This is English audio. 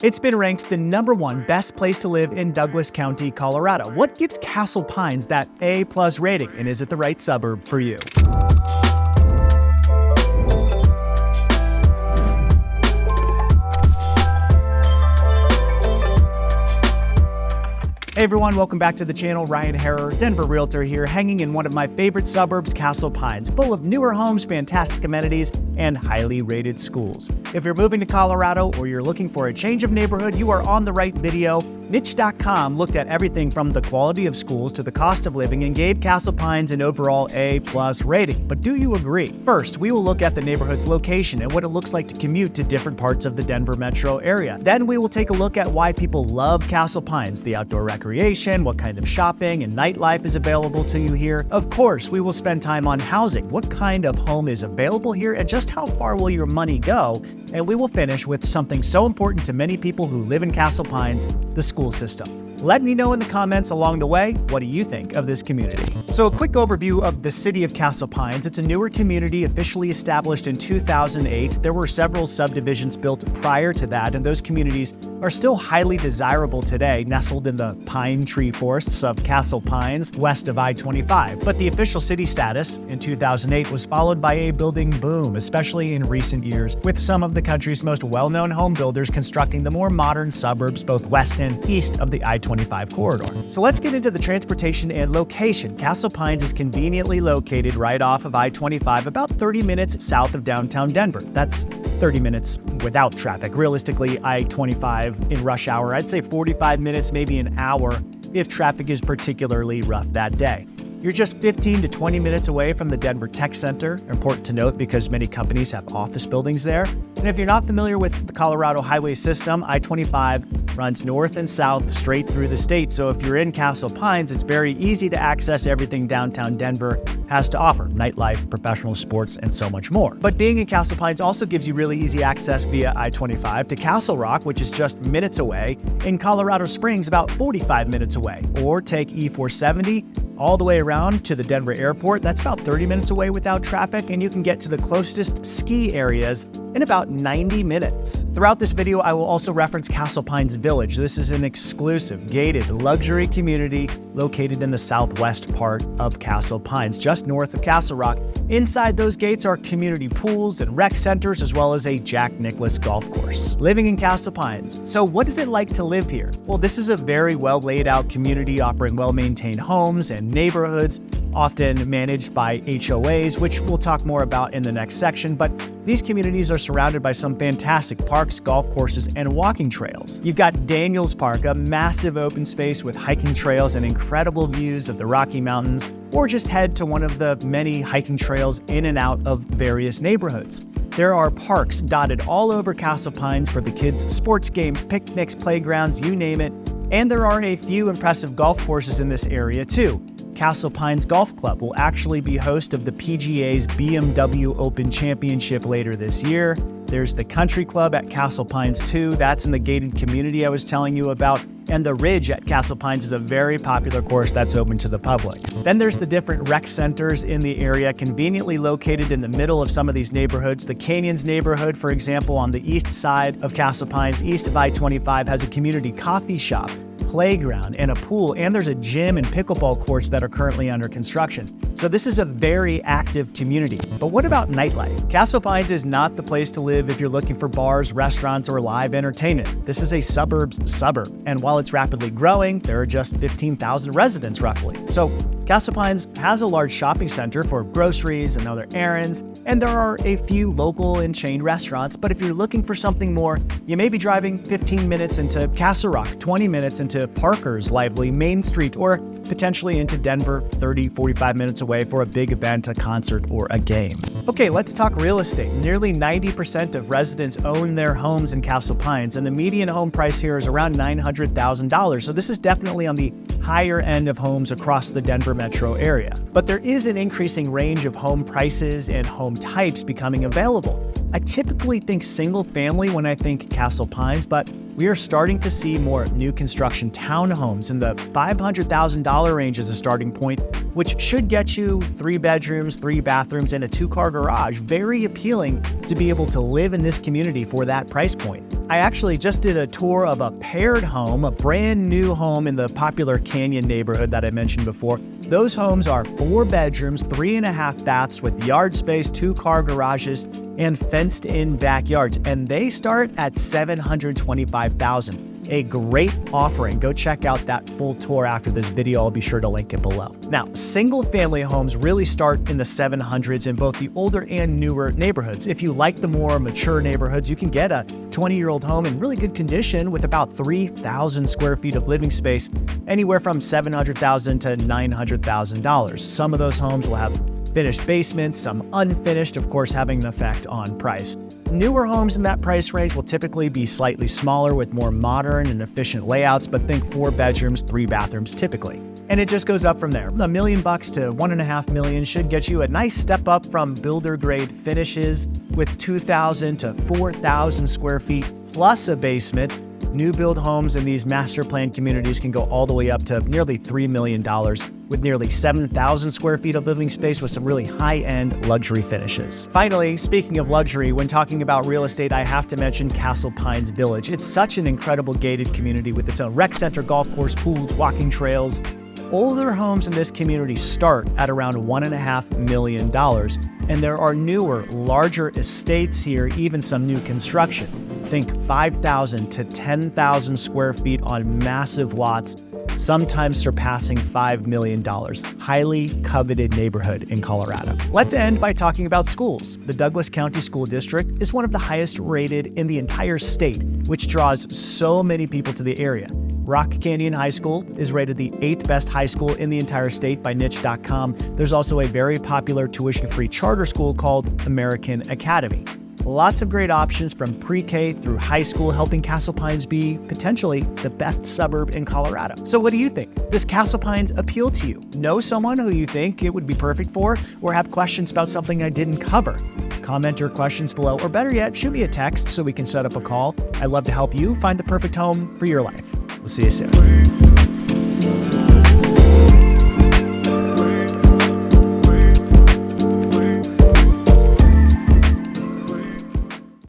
It's been ranked the #1 best place to live in Douglas County, Colorado. What gives Castle Pines that A+ rating, and is it the right suburb for you? Hey everyone, welcome back to the channel. Ryan Haarer, Denver Realtor here, hanging in one of my favorite suburbs, Castle Pines, full of newer homes, fantastic amenities, and highly rated schools. If you're moving to Colorado or you're looking for a change of neighborhood, you are on the right video. Niche.com looked at everything from the quality of schools to the cost of living and gave Castle Pines an overall A+ rating. But do you agree? First, we will look at the neighborhood's location and what it looks like to commute to different parts of the Denver metro area. Then we will take a look at why people love Castle Pines, the outdoor recreation, what kind of shopping and nightlife is available to you here. Of course, we will spend time on housing, what kind of home is available here, and just how far will your money go? And we will finish with something so important to many people who live in Castle Pines, the school system. Let me know in the comments along the way, what do you think of this community? So a quick overview of the city of Castle Pines. It's a newer community officially established in 2008. There were several subdivisions built prior to that, and those communities are still highly desirable today, nestled in the pine tree forests of Castle Pines, west of I-25. But the official city status in 2008 was followed by a building boom, especially in recent years, with some of the country's most well-known home builders constructing the more modern suburbs both west and east of the I-25 corridor. So let's get into the transportation and location. Castle Pines is conveniently located right off of I-25, about 30 minutes south of downtown Denver. That's 30 minutes without traffic. Realistically, I-25 in rush hour, I'd say 45 minutes, maybe an hour if traffic is particularly rough that day. You're just 15 to 20 minutes away from the Denver Tech Center, important to note because many companies have office buildings there. And if you're not familiar with the Colorado highway system, I-25 runs north and south straight through the state. So if you're in Castle Pines, it's very easy to access everything downtown Denver has to offer: nightlife, professional sports, and so much more. But being in Castle Pines also gives you really easy access via I-25 to Castle Rock, which is just minutes away, in Colorado Springs, about 45 minutes away. Or take E-470 all the way around to the Denver airport. That's about 30 minutes away without traffic, and you can get to the closest ski areas in about 90 minutes. Throughout this video, I will also reference Castle Pines Village. This is an exclusive, gated, luxury community located in the southwest part of Castle Pines, just north of Castle Rock. Inside those gates are community pools and rec centers, as well as a Jack Nicklaus golf course. Living in Castle Pines. So what is it like to live here? Well, this is a very well laid out community offering well-maintained homes and neighborhoods, often managed by HOAs, which we'll talk more about in the next section. But these communities are surrounded by some fantastic parks, golf courses, and walking trails. You've got Daniels Park, a massive open space with hiking trails and incredible views of the Rocky Mountains, or just head to one of the many hiking trails in and out of various neighborhoods. There are parks dotted all over Castle Pines for the kids' sports games, picnics, playgrounds, you name it. And there are a few impressive golf courses in this area too. Castle Pines Golf Club will actually be host of the PGA's BMW Open Championship later this year. There's the Country Club at Castle Pines too. That's in the gated community I was telling you about. And the Ridge at Castle Pines is a very popular course that's open to the public. Then there's the different rec centers in the area, conveniently located in the middle of some of these neighborhoods. The Canyons neighborhood, for example, on the east side of Castle Pines, east of I-25, has a community coffee shop, playground, and a pool, and there's a gym and pickleball courts that are currently under construction. So this is a very active community. But what about nightlife? Castle Pines is not the place to live if you're looking for bars, restaurants, or live entertainment. This is a suburb's suburb, and while it's rapidly growing, there are just 15,000 residents roughly. So Castle Pines has a large shopping center for groceries and other errands, and there are a few local and chain restaurants. But if you're looking for something more, you may be driving 15 minutes into Castle Rock, 20 minutes into Parker's lively Main Street, or potentially into Denver, 30, 45 minutes away for a big event, a concert, or a game. Okay, let's talk real estate. Nearly 90% of residents own their homes in Castle Pines, and the median home price here is around $900,000. So this is definitely on the higher end of homes across the Denver metro area. But there is an increasing range of home prices and home types becoming available. I typically think single family when I think Castle Pines, but we are starting to see more new construction townhomes in the $500,000 range as a starting point, which should get you 3 bedrooms, 3 bathrooms, and a 2-car garage. Very appealing to be able to live in this community for that price point. I actually just did a tour of a paired home, a brand new home in the popular Canyon neighborhood that I mentioned before. Those homes are 4 bedrooms, 3.5 baths with yard space, 2-car garages, and fenced-in backyards, and they start at $725,000. A great offering. Go check out that full tour after this video. I'll be sure to link it below. Now, single-family homes really start in the 700s in both the older and newer neighborhoods. If you like the more mature neighborhoods, you can get a 20-year-old home in really good condition with about 3,000 square feet of living space, anywhere from $700,000 to $900,000. Some of those homes will have finished basements, some unfinished, of course, having an effect on price. Newer homes in that price range will typically be slightly smaller with more modern and efficient layouts, but think 4 bedrooms, 3 bathrooms typically. And it just goes up from there. $1 million to $1.5 million should get you a nice step up from builder grade finishes with 2,000 to 4,000 square feet plus a basement. New build homes in these master plan communities can go all the way up to nearly $3 million with nearly 7,000 square feet of living space with some really high-end luxury finishes. Finally, speaking of luxury, when talking about real estate, I have to mention Castle Pines Village. It's such an incredible gated community with its own rec center, golf course, pools, walking trails. Older homes in this community start at around $1.5 million, and there are newer, larger estates here, even some new construction. Think 5,000 to 10,000 square feet on massive lots, sometimes surpassing $5 million. Highly coveted neighborhood in Colorado. Let's end by talking about schools. The Douglas County School District is one of the highest rated in the entire state, which draws so many people to the area. Rock Canyon High School is rated the 8th best high school in the entire state by niche.com. There's also a very popular tuition-free charter school called American Academy. Lots of great options from pre-K through high school, helping Castle Pines be potentially the best suburb in Colorado. So what do you think? Does Castle Pines appeal to you? Know someone who you think it would be perfect for, or have questions about something I didn't cover? Comment your questions below, or better yet, shoot me a text so we can set up a call. I'd love to help you find the perfect home for your life. We'll see you soon.